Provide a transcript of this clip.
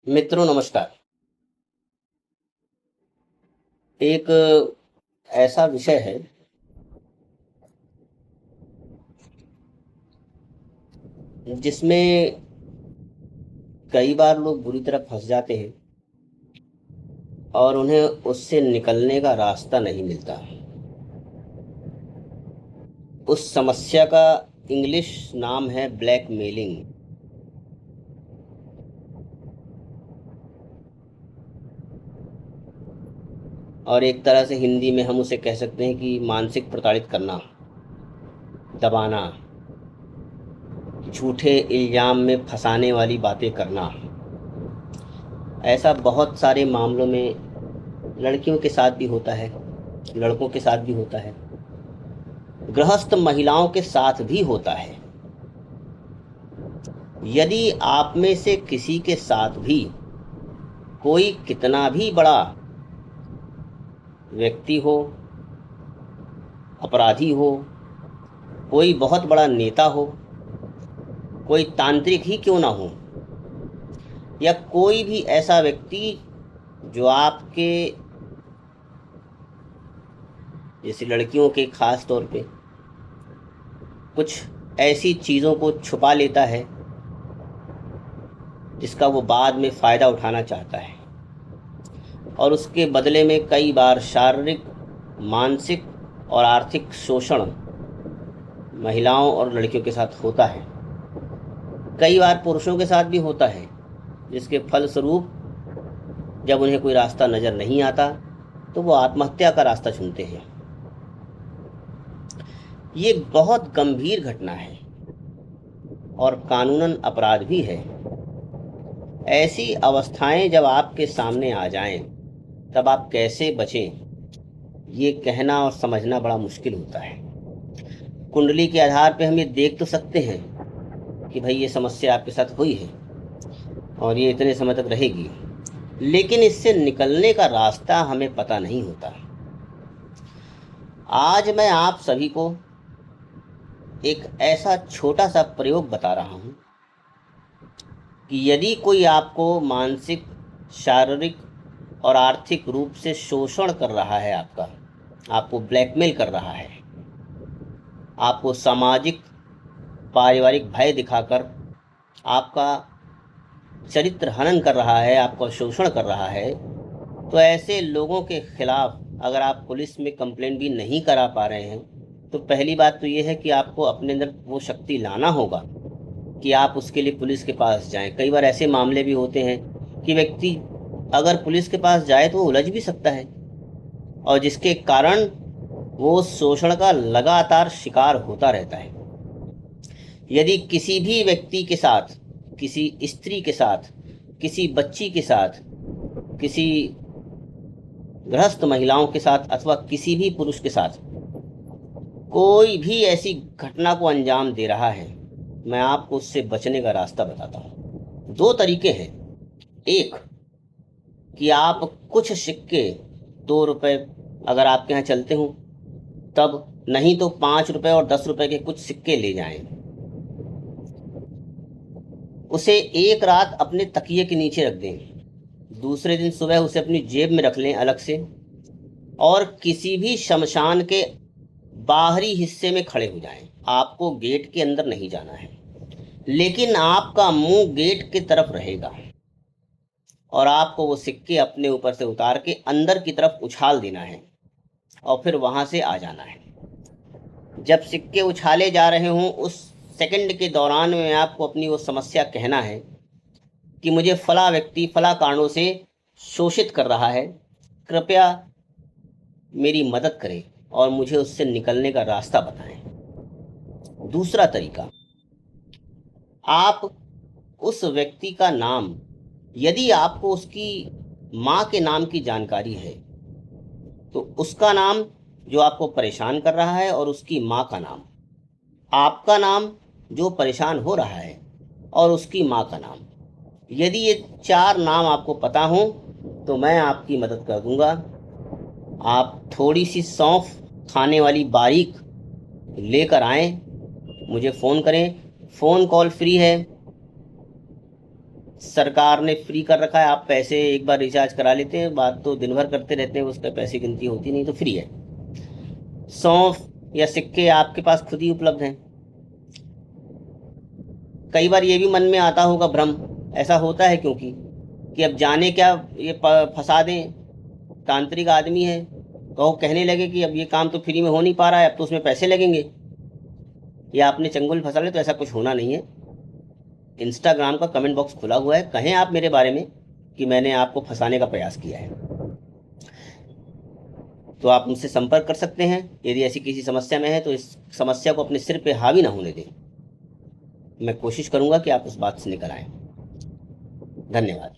मित्रों नमस्कार। एक ऐसा विषय है जिसमें कई बार लोग बुरी तरह फंस जाते हैं और उन्हें उससे निकलने का रास्ता नहीं मिलता। उस समस्या का इंग्लिश नाम है ब्लैकमेलिंग। और एक तरह से हिंदी में हम उसे कह सकते हैं कि मानसिक प्रताड़ित करना, दबाना, झूठे इल्ज़ाम में फंसाने वाली बातें करना। ऐसा बहुत सारे मामलों में लड़कियों के साथ भी होता है, लड़कों के साथ भी होता है, गृहस्थ महिलाओं के साथ भी होता है। यदि आप में से किसी के साथ भी कोई कितना भी बड़ा व्यक्ति हो, अपराधी हो, कोई बहुत बड़ा नेता हो, कोई तांत्रिक ही क्यों ना हो, या कोई भी ऐसा व्यक्ति जो आपके जैसे लड़कियों के खास तौर पे कुछ ऐसी चीज़ों को छुपा लेता है जिसका वो बाद में फ़ायदा उठाना चाहता है, और उसके बदले में कई बार शारीरिक, मानसिक और आर्थिक शोषण महिलाओं और लड़कियों के साथ होता है। कई बार पुरुषों के साथ भी होता है, जिसके फलस्वरूप जब उन्हें कोई रास्ता नज़र नहीं आता तो वो आत्महत्या का रास्ता चुनते हैं। ये बहुत गंभीर घटना है और कानूनन अपराध भी है। ऐसी अवस्थाएं जब आपके सामने आ जाएं, तब आप कैसे बचें, ये कहना और समझना बड़ा मुश्किल होता है। कुंडली के आधार पे हम ये देख तो सकते हैं कि भाई ये समस्या आपके साथ हुई है और ये इतने समय तक रहेगी, लेकिन इससे निकलने का रास्ता हमें पता नहीं होता। आज मैं आप सभी को एक ऐसा छोटा सा प्रयोग बता रहा हूँ कि यदि कोई आपको मानसिक, शारीरिक और आर्थिक रूप से शोषण कर रहा है, आपको ब्लैकमेल कर रहा है, आपको सामाजिक पारिवारिक भय दिखाकर आपका चरित्र हनन कर रहा है, आपका शोषण कर रहा है, तो ऐसे लोगों के खिलाफ अगर आप पुलिस में कंप्लेंट भी नहीं करा पा रहे हैं, तो पहली बात तो ये है कि आपको अपने अंदर वो शक्ति लाना होगा कि आप उसके लिए पुलिस के पास जाएं। कई बार ऐसे मामले भी होते हैं कि व्यक्ति अगर पुलिस के पास जाए तो उलझ भी सकता है, और जिसके कारण वो शोषण का लगातार शिकार होता रहता है। यदि किसी भी व्यक्ति के साथ, किसी स्त्री के साथ, किसी बच्ची के साथ, किसी गृहस्थ महिलाओं के साथ अथवा किसी भी पुरुष के साथ कोई भी ऐसी घटना को अंजाम दे रहा है, मैं आपको उससे बचने का रास्ता बताता हूँ। दो तरीके हैं। एक कि आप कुछ सिक्के, 2 रुपए अगर आपके यहाँ चलते हो तब, नहीं तो 5 रुपए और 10 रुपए के कुछ सिक्के ले जाएं। उसे एक रात अपने तकिए के नीचे रख दें, दूसरे दिन सुबह उसे अपनी जेब में रख लें अलग से, और किसी भी शमशान के बाहरी हिस्से में खड़े हो जाएं। आपको गेट के अंदर नहीं जाना है, लेकिन आपका मुंह गेट की तरफ रहेगा, और आपको वो सिक्के अपने ऊपर से उतार के अंदर की तरफ उछाल देना है और फिर वहां से आ जाना है। जब सिक्के उछाले जा रहे हों उस सेकंड के दौरान में आपको अपनी वो समस्या कहना है कि मुझे फला व्यक्ति फला कारणों से शोषित कर रहा है, कृपया मेरी मदद करें और मुझे उससे निकलने का रास्ता बताएं। दूसरा तरीका, आप उस व्यक्ति का नाम, यदि आपको उसकी माँ के नाम की जानकारी है तो उसका नाम जो आपको परेशान कर रहा है, और उसकी माँ का नाम, आपका नाम जो परेशान हो रहा है, और उसकी माँ का नाम, यदि ये 4 नाम आपको पता हो तो मैं आपकी मदद कर दूंगा। आप थोड़ी सी सौंफ खाने वाली बारीक लेकर आएं, मुझे फ़ोन करें, फ़ोन कॉल फ्री है, सरकार ने फ्री कर रखा है, आप पैसे एक बार रिचार्ज करा लेते हैं, बात तो दिन भर करते रहते हैं, उसका पैसे गिनती होती नहीं, तो फ्री है। सौंफ या सिक्के आपके पास खुद ही उपलब्ध हैं। कई बार ये भी मन में आता होगा भ्रम, ऐसा होता है क्योंकि कि अब जाने क्या ये फंसा दें, तांत्रिक आदमी है तो वो कहने लगे कि अब ये काम तो फ्री में हो नहीं पा रहा है, अब तो उसमें पैसे लगेंगे, या आपने चंगुल फंसा ले। तो ऐसा कुछ होना नहीं है। इंस्टाग्राम का कमेंट बॉक्स खुला हुआ है, कहें आप मेरे बारे में कि मैंने आपको फंसाने का प्रयास किया है, तो आप मुझसे संपर्क कर सकते हैं। यदि ऐसी किसी समस्या में है तो इस समस्या को अपने सिर पे हावी ना होने दें। मैं कोशिश करूंगा कि आप उस बात से निकल आएं। धन्यवाद।